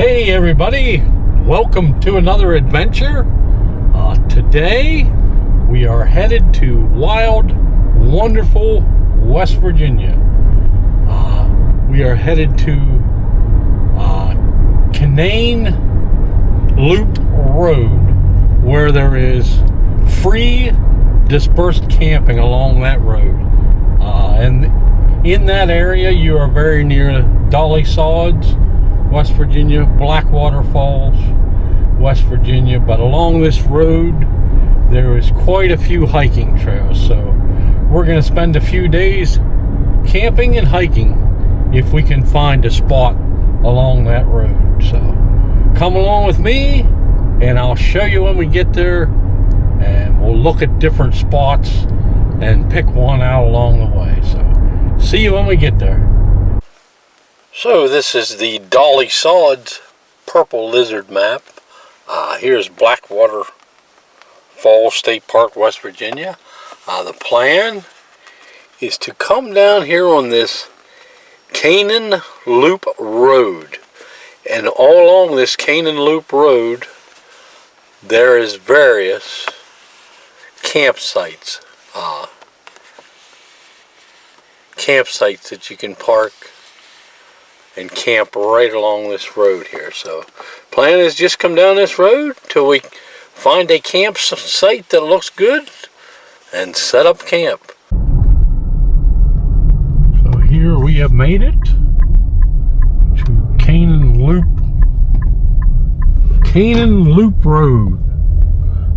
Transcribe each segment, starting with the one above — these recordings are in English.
Hey everybody, welcome to another adventure. Today we are headed to wild, wonderful West Virginia. We are headed to Canaan Loop Road, where there is free dispersed camping along that road. And in that area you are very near Dolly Sods, West Virginia, Blackwater Falls, West Virginia, but along this road there is quite a few hiking trails, so we're going to spend a few days camping and hiking if we can find a spot along that road. So come along with me and I'll show you when we get there, and we'll look at different spots and pick one out along the way. So see you when we get there. So this is the Dolly Sods Purple Lizard map. Here's Blackwater Falls State Park, West Virginia. The plan is to come down here on this Canaan Loop Road. And all along this Canaan Loop Road there is various campsites. Campsites that you can park and camp right along this road here. So plan is just come down this road till we find a campsite that looks good and set up camp. So here we have made it to Canaan Loop Road.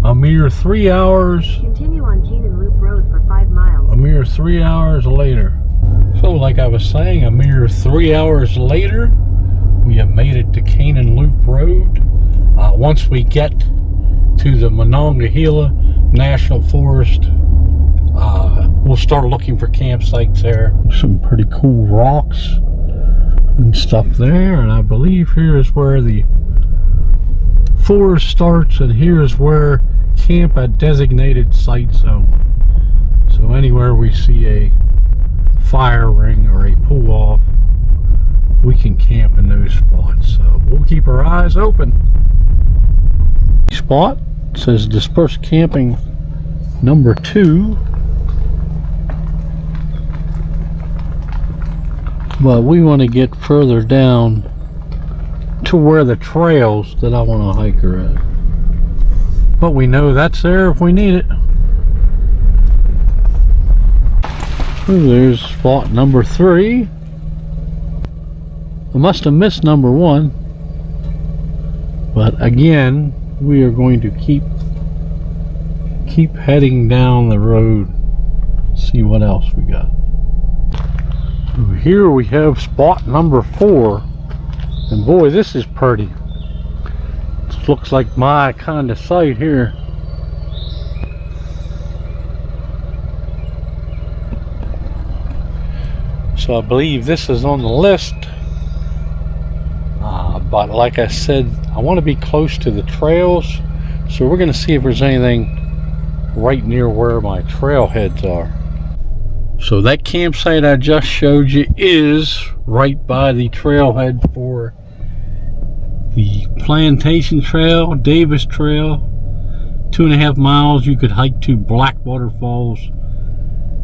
A mere 3 hours. Continue on Canaan Loop Road for 5 miles. A mere 3 hours later. So like I was saying, a mere 3 hours later, we have made it to Canaan Loop Road. Once we get to the Monongahela National Forest, we'll start looking for campsites there. Some pretty cool rocks and stuff there, and I believe here is where the forest starts, and here is where camp at designated site zone. So anywhere we see a fire ring or a pull off, we can camp in those spots. So we'll keep our eyes open. Spot says dispersed camping number 2, but we want to get further down to where the trails that I want to hike are at, but we know that's there if we need it. So there's spot number 3. I must have missed number 1, but again we are going to keep heading down the road, see what else we got. So here we have spot number 4, and boy, this is pretty. This looks like my kind of site here. So I believe this is on the list, but like I said, I want to be close to the trails, so we're going to see if there's anything right near where my trailheads are. So that campsite I just showed you is right by the trailhead for the Plantation Trail, Davis Trail. 2.5 miles you could hike to Blackwater Falls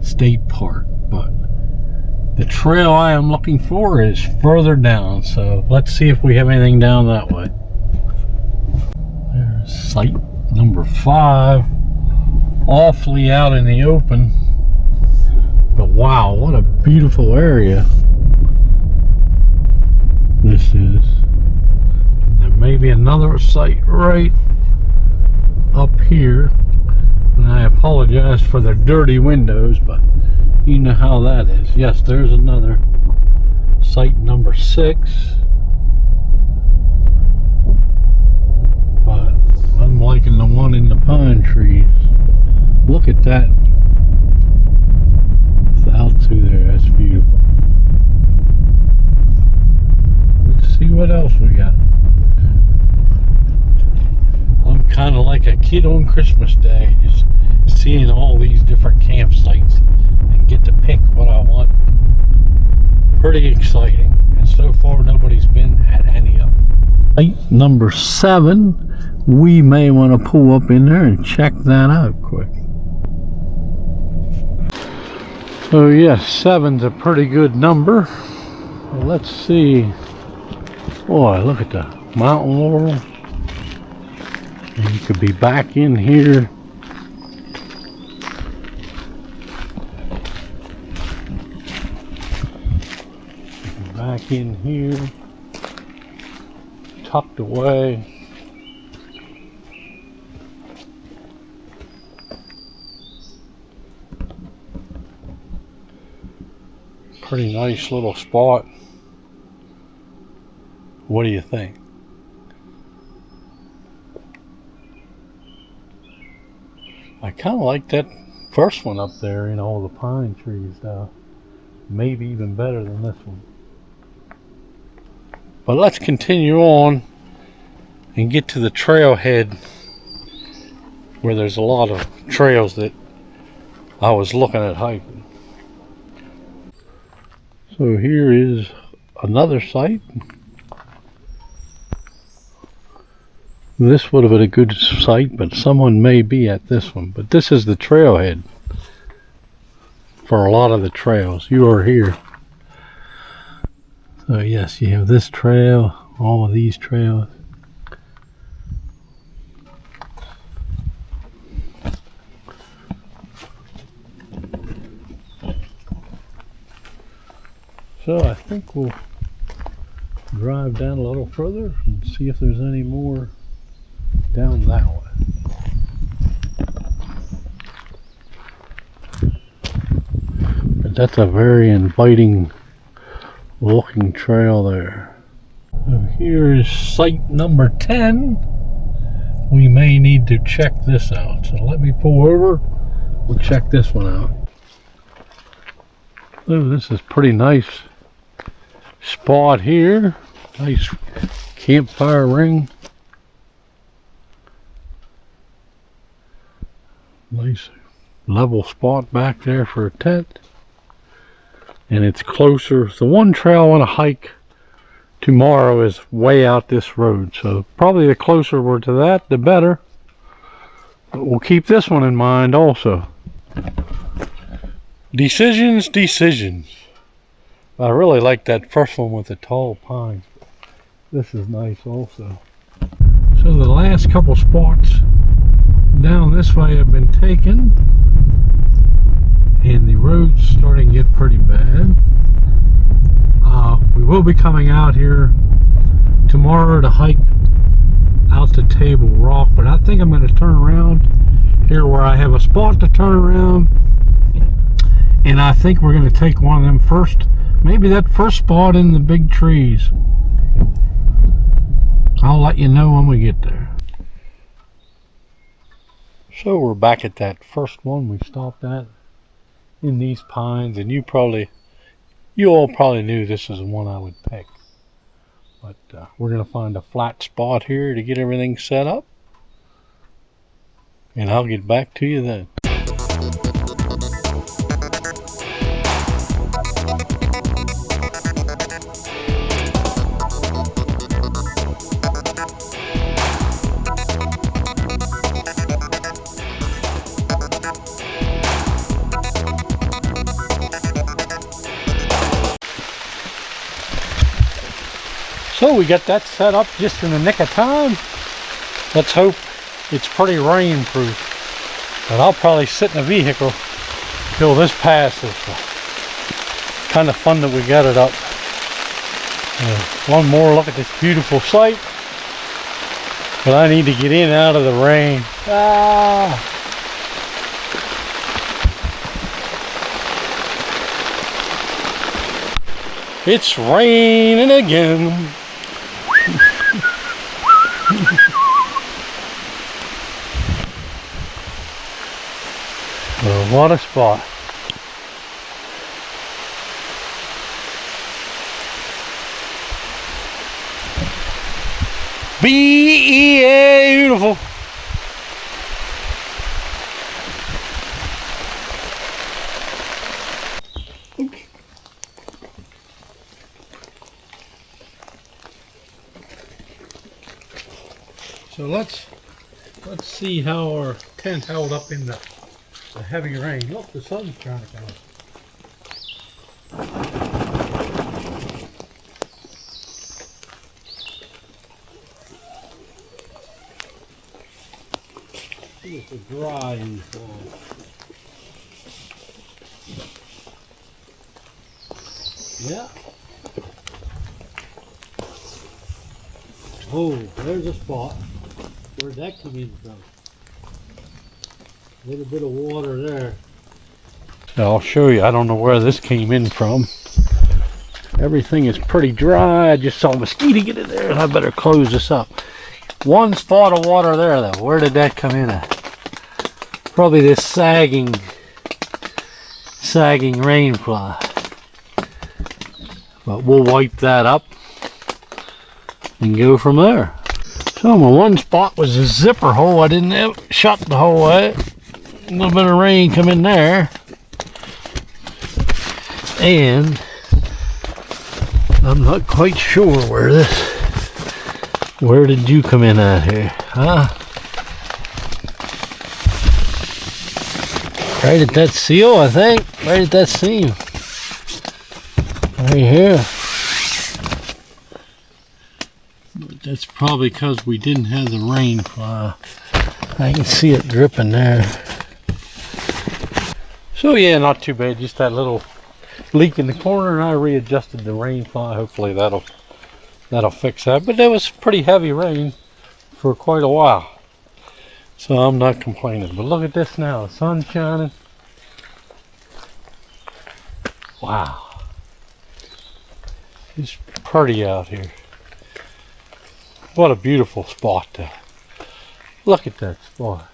State Park, but the trail I am looking for is further down, so let's see if we have anything down that way. There's site number 5, awfully out in the open, but wow, what a beautiful area this is. There may be another site right up here, and I apologize for the dirty windows, but you know how that is. Yes, there's another site number 6, but I'm liking the one in the pine trees. Look at that. It's out through there. That's beautiful. Let's see what else we got. I'm kind of like a kid on Christmas Day, just seeing all these different campsites and get to pick what I want. Pretty exciting, and so far nobody's been at any of them. Site number 7. We may want to pull up in there and check that out quick. So yes, 7's a pretty good number. Well, let's see. Boy, look at the mountain laurel. And you could be back in here. Back in here. Tucked away. Pretty nice little spot. What do you think? I kind of like that first one up there in all the pine trees. Maybe even better than this one. But let's continue on and get to the trailhead where there's a lot of trails that I was looking at hiking. So here is another site. This would have been a good site, but someone may be at this one. But this is the trailhead for a lot of the trails. You are here. So yes, you have this trail, all of these trails. So I think we'll drive down a little further and see if there's any more down that way. But that's a very inviting looking trail there. So here is site number 10. We may need to check this out. So let me pull over. We'll check this one out. Oh, this is pretty nice spot here. Nice campfire ring. Nice level spot back there for a tent. And it's closer. The one trail I want to hike tomorrow is way out this road. So probably the closer we're to that, the better. But we'll keep this one in mind also. Decisions. I really like that first one with the tall pine. This is nice also. So the last couple spots down this way have been taken. And the road's starting to get pretty bad. We will be coming out here tomorrow to hike out to Table Rock, but I think I'm going to turn around here where I have a spot to turn around, and I think we're going to take one of them first, maybe that first spot in the big trees. I'll let you know when we get there. So we're back at that first one we stopped at in these pines, and you all probably knew this is the one I would pick. But we're going to find a flat spot here to get everything set up, and I'll get back to you then. So we got that set up just in the nick of time. Let's hope it's pretty rain proof. But I'll probably sit in the vehicle till this passes. Kind of fun that we got it up. One more look at this beautiful sight. But I need to get in and out of the rain. It's raining again. What a spot. Beautiful. So let's see how our tent held up in the heavy rain. Look, the sun's trying to come up. It's a dry inside. Yeah. Oh, there's a spot. Where'd that come in from? A little bit of water there. I'll show you. I don't know where this came in from. Everything is pretty dry. I just saw a mosquito get in there, and I better close this up. One spot of water there, though. Where did that come in at? Probably this sagging rain fly. But we'll wipe that up and go from there. So my one spot was a zipper hole. I didn't have it shut the whole way. A little bit of rain come in there. And I'm not quite sure where did you come in at here? Huh? Right at that seal, I think. Right at that seam. Right here. That's probably because we didn't have the rain fly. I can see it dripping there. So yeah, not too bad. Just that little leak in the corner, and I readjusted the rain fly. Hopefully that'll fix that. But that was pretty heavy rain for quite a while, so I'm not complaining. But look at this now. The sun's shining. Wow. It's pretty out here. What a beautiful spot there. Look at that spot.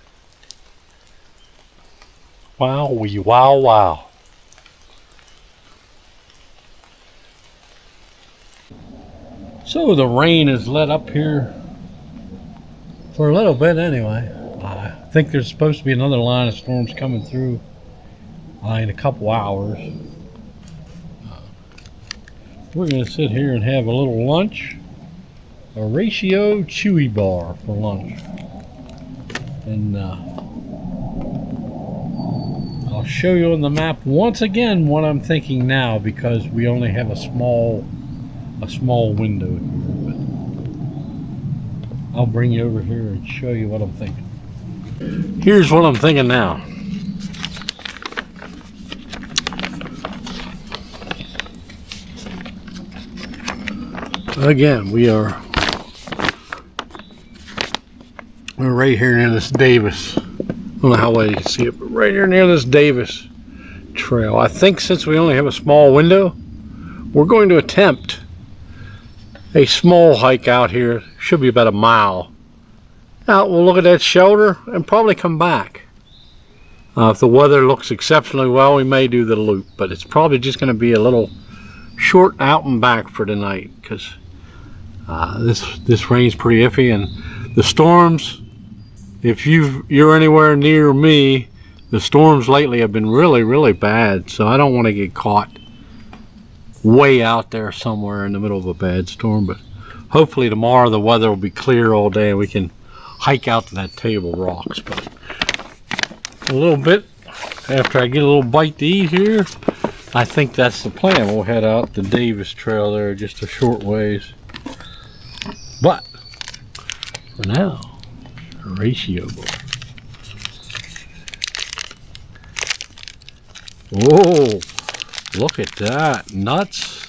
Wow, wow. So the rain has let up here for a little bit anyway. I think there's supposed to be another line of storms coming through in a couple hours. We're going to sit here and have a little lunch. A ratio chewy bar for lunch. And I'll show you on the map once again what I'm thinking now, because we only have a small window here. But I'll bring you over here and show you what I'm thinking. Here's what I'm thinking now. Again, we're right here near this Davis. I don't know how well you can see it, but right here near this Davis trail. I think since we only have a small window, we're going to attempt a small hike out here. Should be about a mile. Out, we'll look at that shoulder and probably come back. If the weather looks exceptionally well, we may do the loop, but it's probably just going to be a little short out and back for tonight, because this rain's pretty iffy, and the storms, if you're anywhere near me, the storms lately have been really bad, so I don't want to get caught way out there somewhere in the middle of a bad storm. But hopefully tomorrow the weather will be clear all day and we can hike out to that Table Rocks. But a little bit after I get a little bite to eat here, I think that's the plan. We'll head out the Davis Trail there just a short ways. But for now, a ratio bar. Whoa, look at that. Nuts,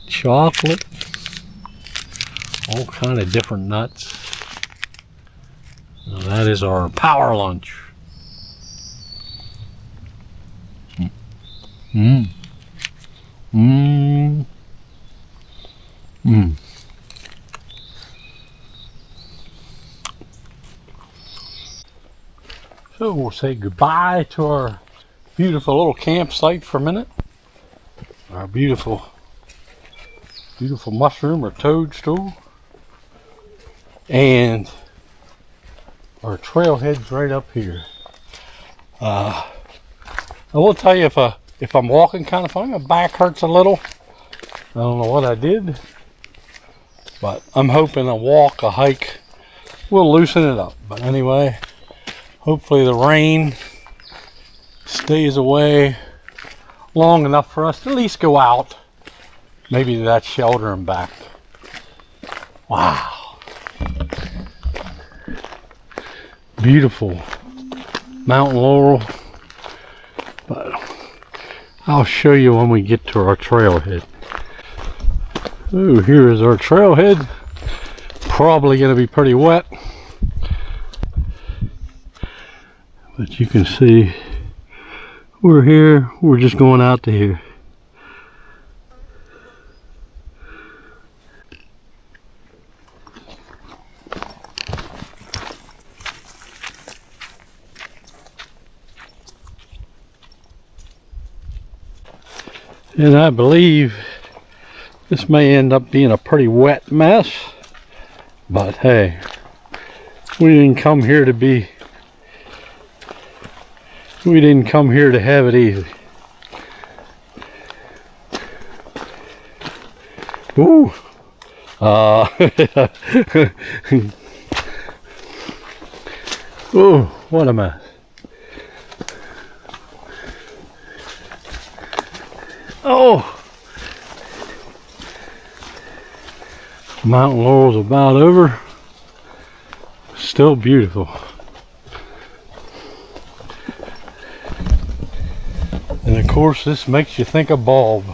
chocolate, all kind of different nuts. Now that is our power lunch. Mmm. Mmm. Mmm. So we'll say goodbye to our beautiful little campsite for a minute. Our beautiful mushroom or toadstool. And our trailhead's right up here. I will tell you, if I'm walking kind of funny, my back hurts a little. I don't know what I did, but I'm hoping a walk, a hike, we'll loosen it up. But anyway, hopefully the rain stays away long enough for us to at least go out, maybe to that shelter and back. Wow. Beautiful mountain laurel. But I'll show you when we get to our trailhead. Ooh, here is our trailhead. Probably going to be pretty wet. But you can see we're here. We're just going out to here. And I believe this may end up being a pretty wet mess, but hey, we didn't come here to have it easy. Ooh. Ooh, what a mess. Oh, mountain laurel's about over. Still beautiful. And of course, this makes you think of bulb.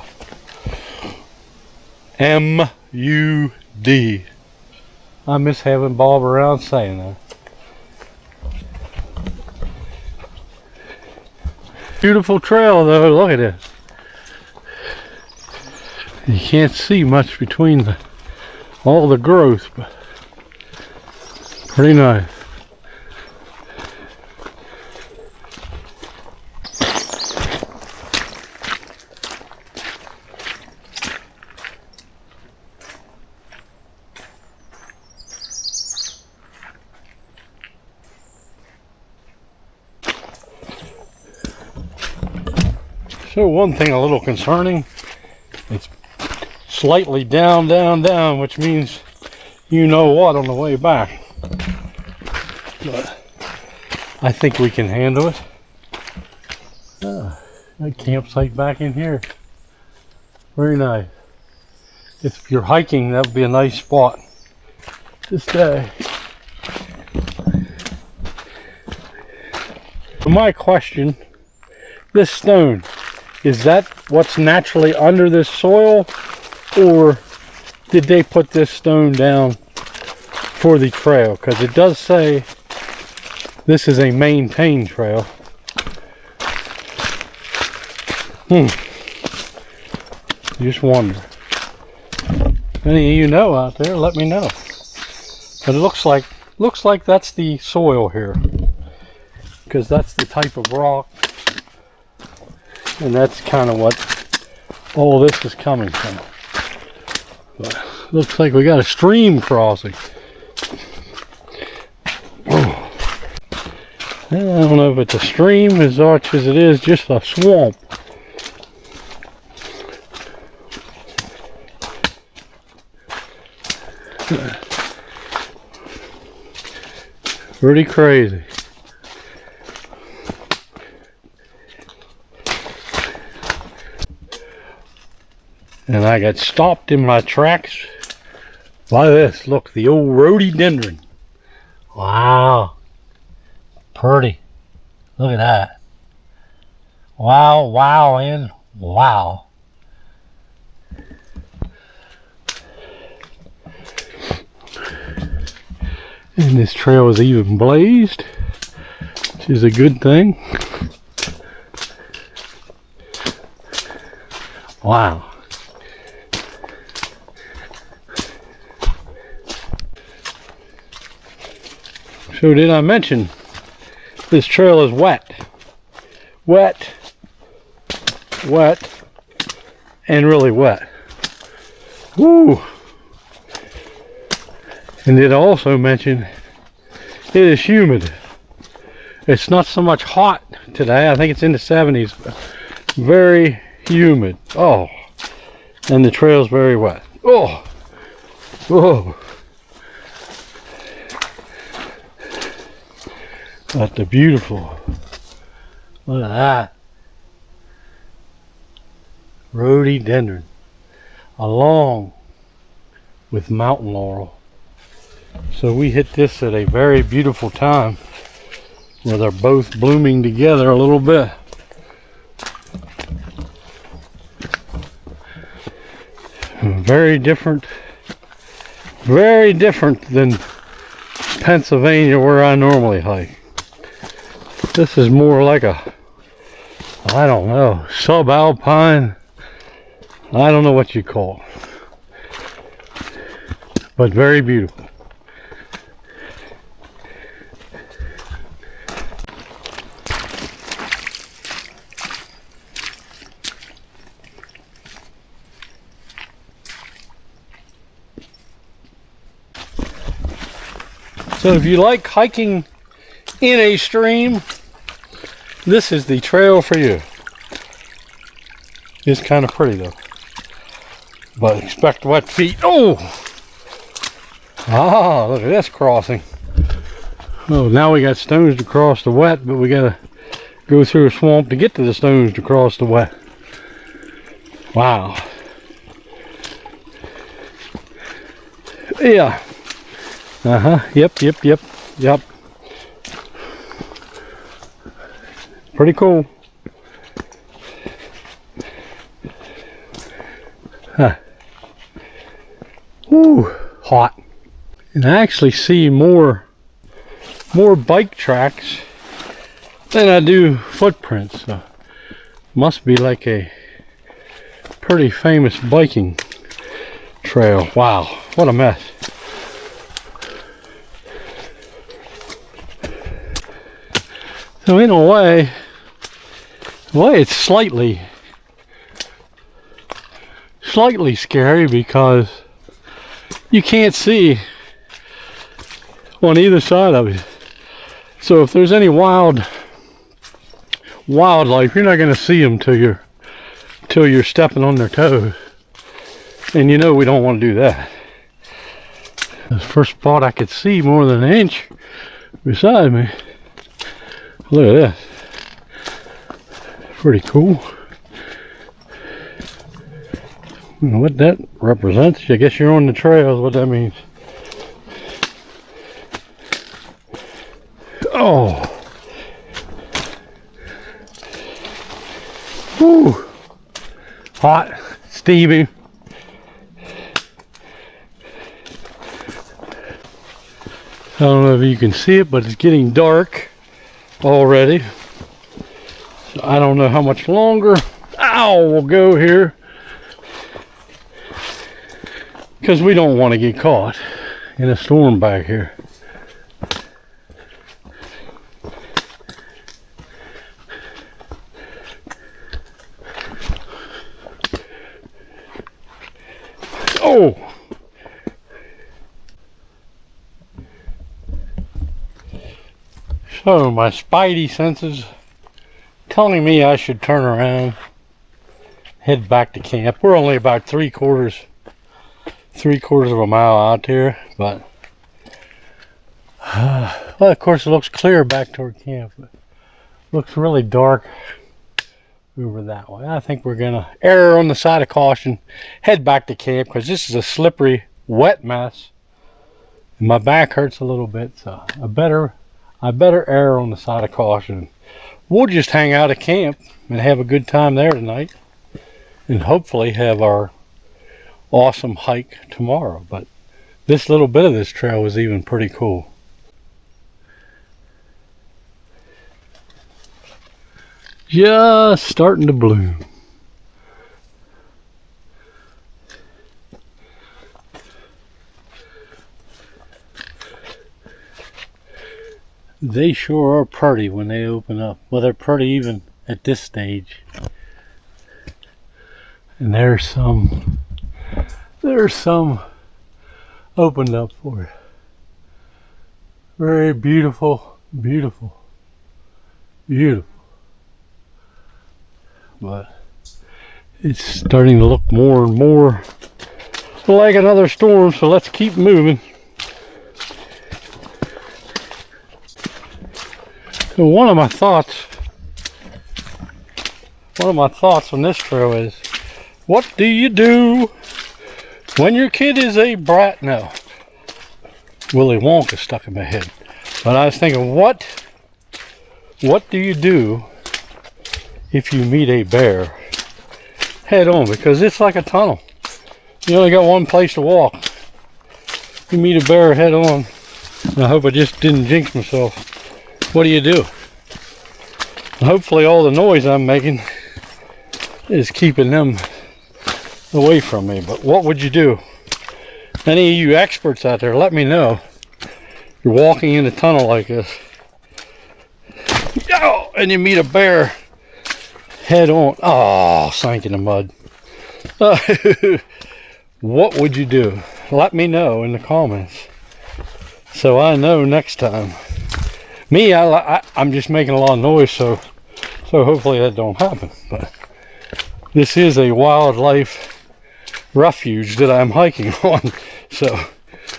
M-U-D. I miss having Bob around saying that. Beautiful trail though, look at this. You can't see much between all the growth, but pretty nice. So one thing a little concerning, it's slightly down, which means you know what on the way back. But I think we can handle it. That campsite back in here. Very nice. If you're hiking, that would be a nice spot to stay. My question, this stone, is that what's naturally under this soil, or did they put this stone down for the trail? Because it does say this is a maintained trail. Just wonder. If any of you know out there, let me know. But it looks like that's the soil here, because that's the type of rock, and that's kind of what all this is coming from. But looks like we got a stream crossing. Oh. I don't know if it's a stream as much as it is just a swamp. Pretty crazy. And I got stopped in my tracks by this. Look, the old rhododendron. Wow. Pretty. Look at that. Wow, wow, and wow. And this trail is even blazed, which is a good thing. Wow. So did I mention this trail is wet? Wet, wet, and really wet. Woo! And did I also mention it is humid. It's not so much hot today. I think it's in the 70s. Very humid. Oh, and the trail's very wet. Oh, whoa. But the beautiful, look at that, rhododendron along with mountain laurel. So we hit this at a very beautiful time where they're both blooming together a little bit. Very different than Pennsylvania where I normally hike. This is more like a, I don't know, subalpine. I don't know what you call it, but very beautiful. So if you like hiking in a stream, this is the trail for you. It's kind of pretty though, but expect wet feet. Oh! Ah, look at this crossing. Oh, now we got stones to cross the wet, but we gotta go through a swamp to get to the stones to cross the wet. Wow. Yeah. Yep. Pretty cool. Huh. Woo, hot. And I actually see more bike tracks than I do footprints. So must be like a pretty famous biking trail. Wow, what a mess. So in a way it's slightly scary because you can't see on either side of it. So if there's any wildlife, you're not going to see them till you're stepping on their toes, and you know we don't want to do that. The first spot I could see more than an inch beside me. Look at this. Pretty cool. I don't know what that represents. I guess you're on the trails, what that means. Oh. Whew. Hot, steamy. I don't know if you can see it, but it's getting dark already. So I don't know how much longer we'll go here, because we don't want to get caught in a storm back here. Oh! So my spidey senses telling me I should turn around, head back to camp. We're only about three quarters of a mile out here, but well, of course it looks clear back toward camp, but looks really dark over that way. I think we're gonna err on the side of caution, head back to camp, because this is a slippery, wet mess, and my back hurts a little bit, so I better err on the side of caution. We'll just hang out at camp and have a good time there tonight, and hopefully have our awesome hike tomorrow. But this little bit of this trail was even pretty cool. Just starting to bloom. They sure are pretty when they open up. Well, they're pretty even at this stage. And there's some opened up for you. Very beautiful. But it's starting to look more and more like another storm, so let's keep moving. So one of my thoughts on this trail is, what do you do when your kid is a brat? No, Willy Wonka stuck in my head. But I was thinking, what do you do if you meet a bear head on? Because it's like a tunnel. You only got one place to walk. You meet a bear head on, and I hope I just didn't jinx myself. What do you do? And hopefully all the noise I'm making is keeping them away from me. But what would you do? Any of you experts out there, let me know. You're walking in a tunnel like this, oh, and you meet a bear head on. Oh, sank in the mud. What would you do? Let me know in the comments so I know next time. Me, I'm just making a lot of noise, so hopefully that don't happen. But this is a wildlife refuge that I'm hiking on, so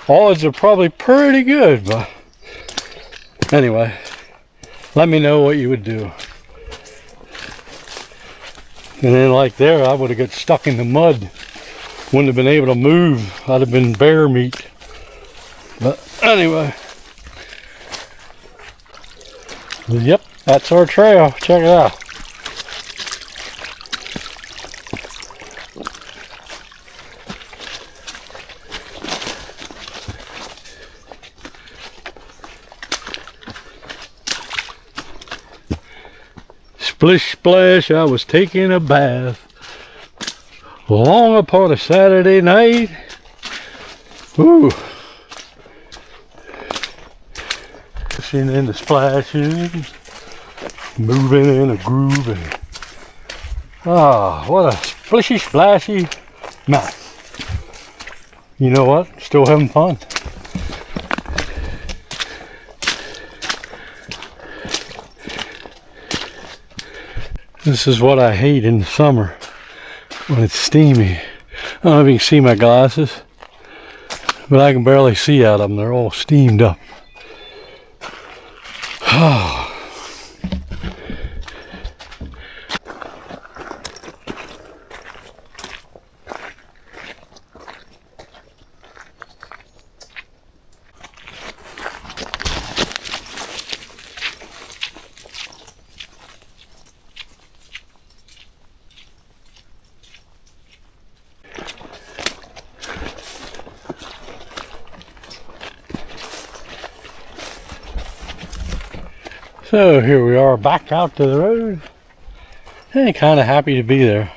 odds are probably pretty good. But anyway, let me know what you would do. And then like there, I would have got stuck in the mud. Wouldn't have been able to move. I'd have been bear meat. But anyway. Yep, that's our trail. Check it out. Splish splash, I was taking a bath long upon a Saturday night. Ooh. Pushing in the splashing, moving in a groove, and what a splishy splashy mouth. You know what? Still having fun. This is what I hate in the summer when it's steamy. I don't know if you can see my glasses, but I can barely see out of them. They're all steamed up. So here we are back out to the road, and kind of happy to be there.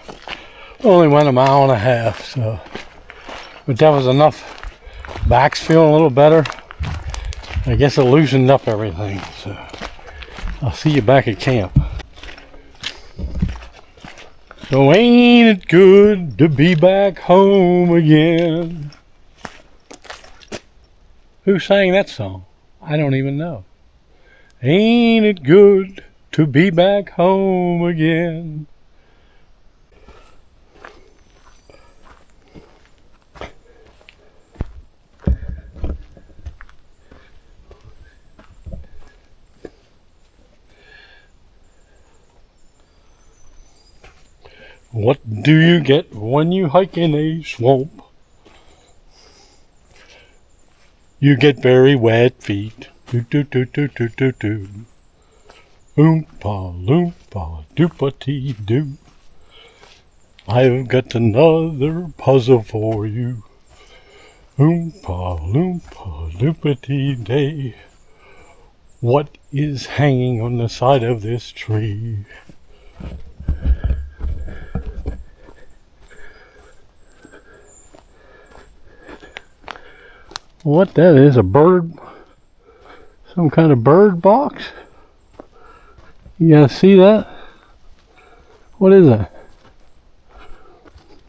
Only went a mile and a half, so, but that was enough. Back's feeling a little better. I guess it loosened up everything, so I'll see you back at camp. So ain't it good to be back home again? Who sang that song? I don't even know. Ain't it good to be back home again? What do you get when you hike in a swamp? You get very wet feet. Do do do do do do do. Oompa loompa doopity doo. I've got another puzzle for you. Oompa loompa doopity day. What is hanging on the side of this tree? What that is, a bird? Some kind of bird box? You guys see that? What is that?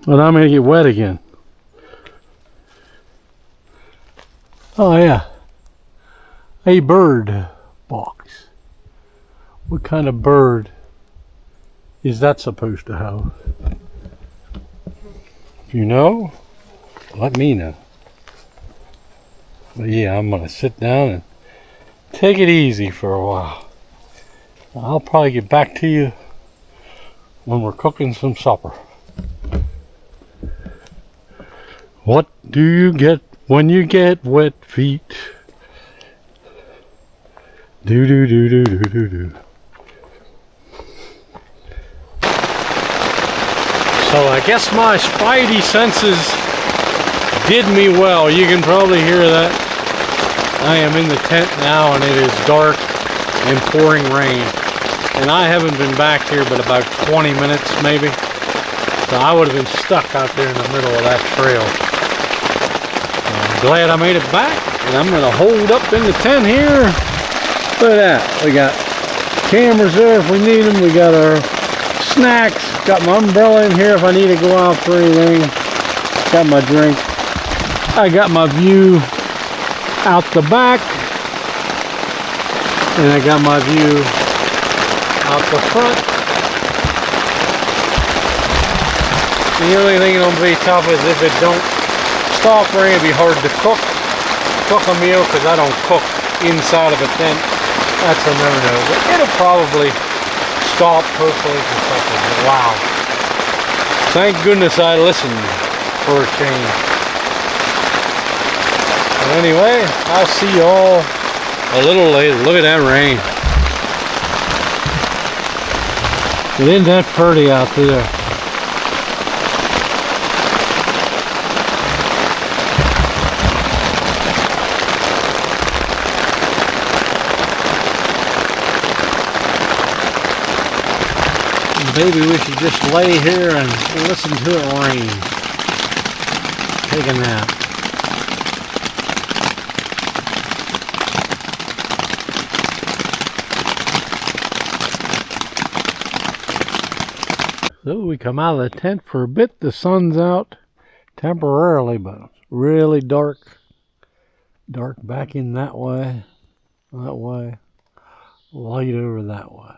Well, I'm gonna get wet again. Oh yeah, a bird box. What kind of bird is that supposed to have? If you know, let me know. But yeah, I'm gonna sit down and take it easy for a while. I'll probably get back to you when we're cooking some supper. What do you get when you get wet feet? Do do do do do do do. So I guess my spidey senses did me well. You can probably hear that. I am in the tent now and it is dark and pouring rain. And I haven't been back here but about 20 minutes maybe. So I would have been stuck out there in the middle of that trail. I'm glad I made it back, and I'm going to hold up in the tent here. Look at that. We got cameras there if we need them. We got our snacks. Got my umbrella in here if I need to go out for anything. Got my drink. I got my view out the back. And I got my view out the front. The only thing that'll be tough is if it don't stop raining, it'll be hard to cook a meal because I don't cook inside of a tent. That's a no-no. But it'll probably stop hopefully for supper. But wow. Thank goodness I listened for a change. But anyway, I'll see you all a little later. Look at that rain. Isn't that pretty out there? Maybe we should just lay here and listen to it rain. Take a nap. So we come out of the tent for a bit. The sun's out temporarily, but it's really dark. Dark back in that way, light over that way.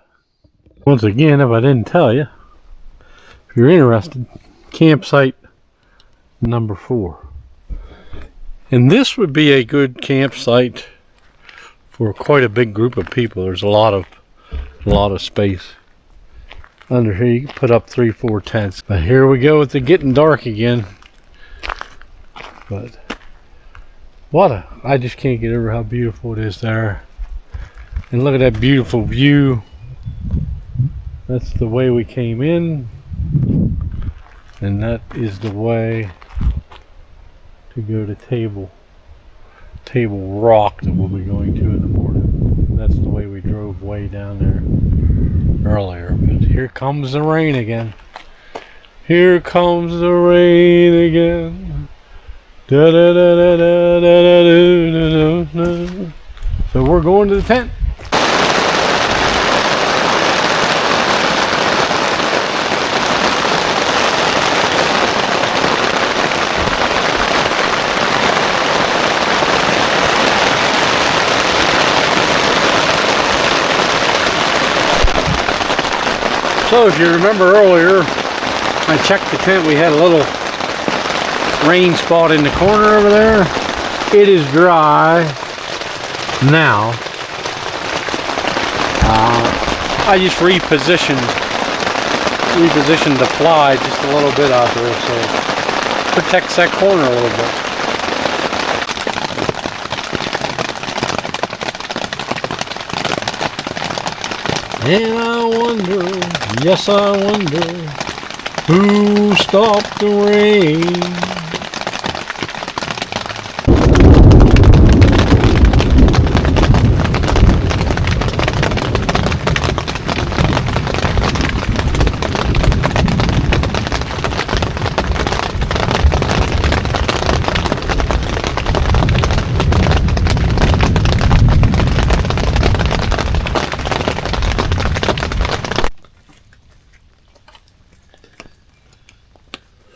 Once again, if I didn't tell you, if you're interested, campsite number 4. And this would be a good campsite for quite a big group of people. There's a lot of space. Under here you can put up 3-4 tents. But here we go with it getting dark again. But I just can't get over how beautiful it is there. And look at that beautiful view. That's the way we came in, and that is the way to go to Table Rock that we'll be going to in the morning. That's the way we drove way down there earlier. But here comes the rain again. Here comes the rain again. Da da da da da da da da da. So we're going to the tent. So if you remember earlier, I checked the tent. We had a little rain spot in the corner over there. It is dry now. I just repositioned the fly just a little bit out there, so it protects that corner a little bit. And I wonder, yes I wonder, who stopped the rain?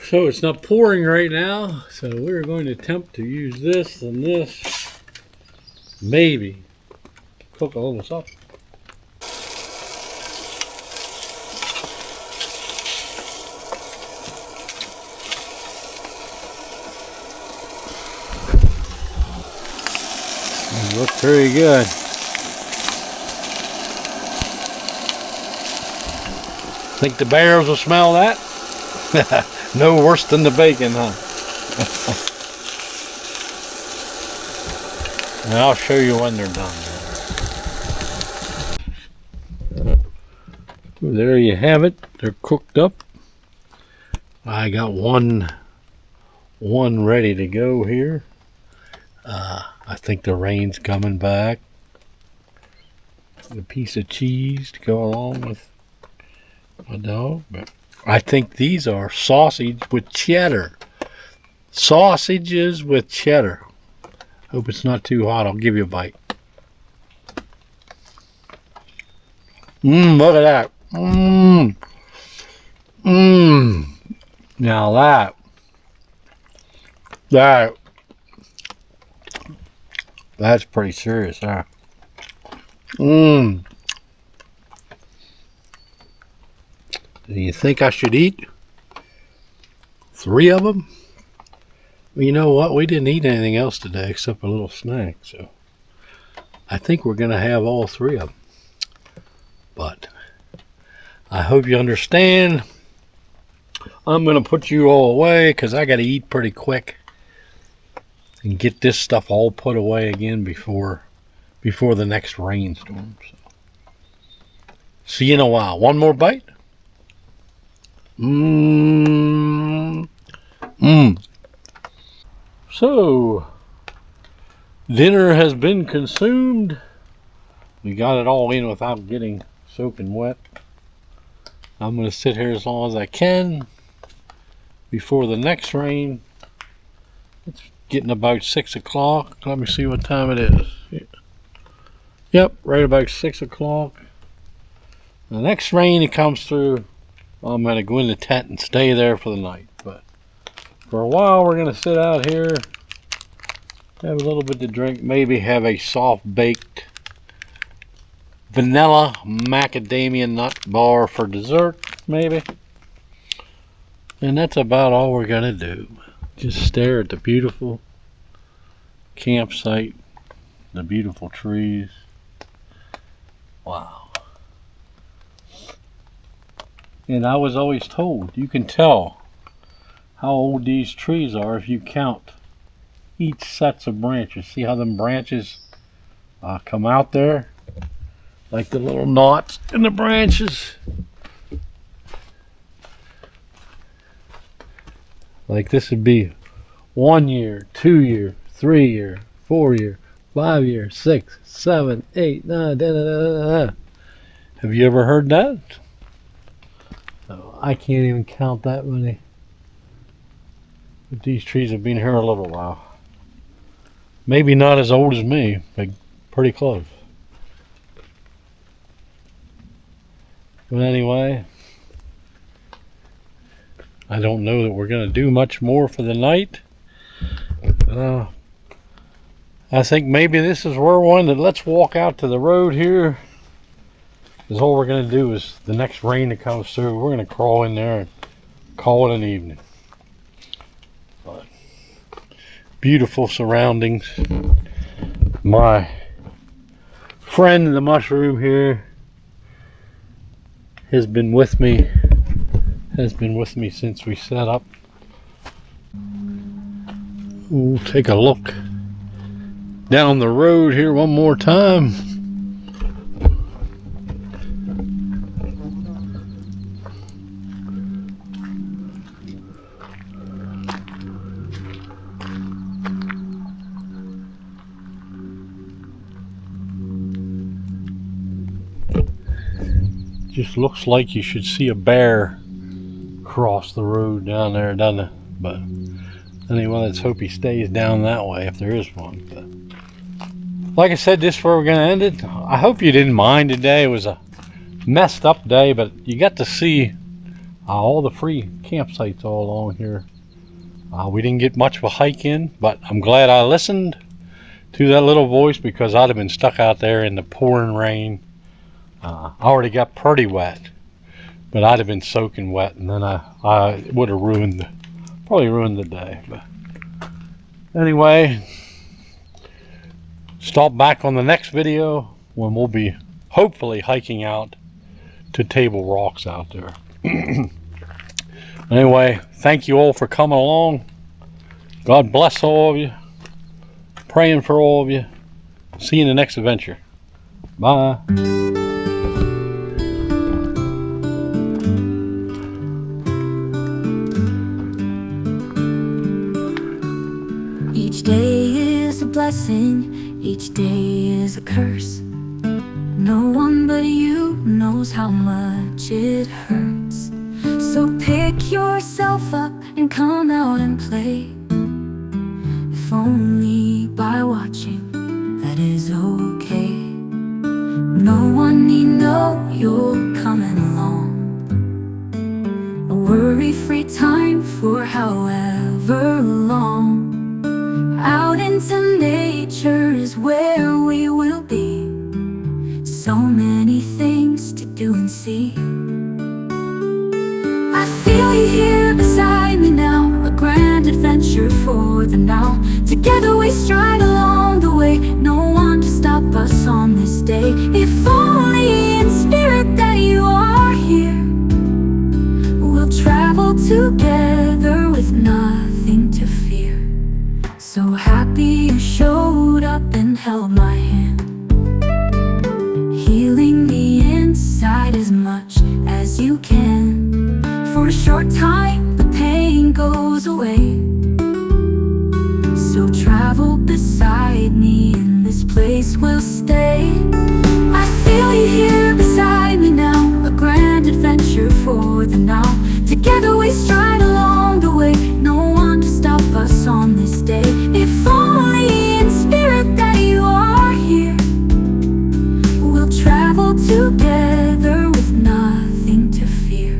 So it's not pouring right now, so we're going to attempt to use this and this, maybe cook a little supper. It looks very good. Think the bears will smell that? No worse than the bacon, huh? And I'll show you when they're done. There you have it. They're cooked up. I got one ready to go here. I think the rain's coming back. A piece of cheese to go along with my dog. But I think these are sausage with cheddar. Sausages with cheddar. Hope it's not too hot. I'll give you a bite. Look at that. Now that's pretty serious, huh? Do you think I should eat 3 of them? Well, you know what? We didn't eat anything else today except a little snack, so I think we're going to have all 3 of them. But I hope you understand. I'm going to put you all away because I got to eat pretty quick and get this stuff all put away again before the next rainstorm. So. See you in a while. One more bite. So, dinner has been consumed. We got it all in without getting soaking wet. I'm going to sit here as long as I can before the next rain. It's getting about 6 o'clock. Let me see what time it is. Yep, right about 6 o'clock. The next rain that comes through, I'm going to go in the tent and stay there for the night. But for a while, we're going to sit out here, have a little bit to drink, maybe have a soft-baked vanilla macadamia nut bar for dessert, maybe. And that's about all we're going to do. Just stare at the beautiful campsite, the beautiful trees. Wow. And I was always told, you can tell how old these trees are if you count each sets of branches. See how them branches come out there? Like the little knots in the branches. Like this would be 1 year, 2 year, 3 year, 4 year, 5 year, 6, 7, 8, 9, 10. Have you ever heard that? No, I can't even count that many. But these trees have been here a little while. Maybe not as old as me, but pretty close. But anyway, I don't know that we're going to do much more for the night. I think maybe this is where one that let's walk out to the road here. Because all we're going to do is the next rain that comes through, we're going to crawl in there and call it an evening. But beautiful surroundings. My friend in the mushroom here has been with me since we set up. We'll take a look down the road here one more time. Just looks like you should see a bear cross the road down there, doesn't it? But anyway, let's hope he stays down that way if there is one. But like I said, this is where we're going to end it. I hope you didn't mind today. It was a messed up day, but you got to see all the free campsites all along here. We didn't get much of a hike in, but I'm glad I listened to that little voice because I'd have been stuck out there in the pouring rain. I already got pretty wet, but I'd have been soaking wet, and then I would have probably ruined the day. But anyway, stop back on the next video when we'll be hopefully hiking out to Table Rocks out there. Anyway, thank you all for coming along. God bless all of you. Praying for all of you. See you in the next adventure. Bye. Each day is a blessing, each day is a curse. No one but you knows how much it hurts. So pick yourself up and come out and play. If only by watching, that is okay. No one need know you're coming along. A worry-free time for however long. Out into nature is where we will be. So many things to do and see. I feel you here beside me now, a grand adventure for the now. Together we stride along the way, no one to stop us on this day. If only in spirit that you are here, we'll travel together with nothing to fear. So happy you showed up and held my hand, healing the inside as much as you can. For a short time the pain goes away. So travel beside me, in this place we'll stay. I feel you here beside me now, a grand adventure for the now. Together we stride along the way, no one to stop us on this day. If only in spirit that you are here, we'll travel together with nothing to fear.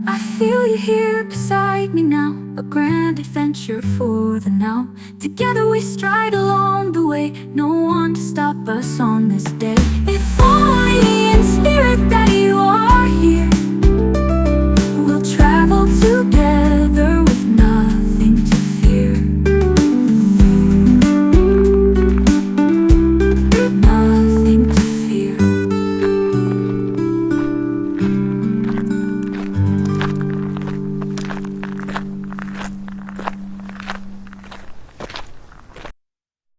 I feel you here beside me now, a grand adventure for the now. Together we stride along the way, no one to stop us on this day. If only in spirit that you are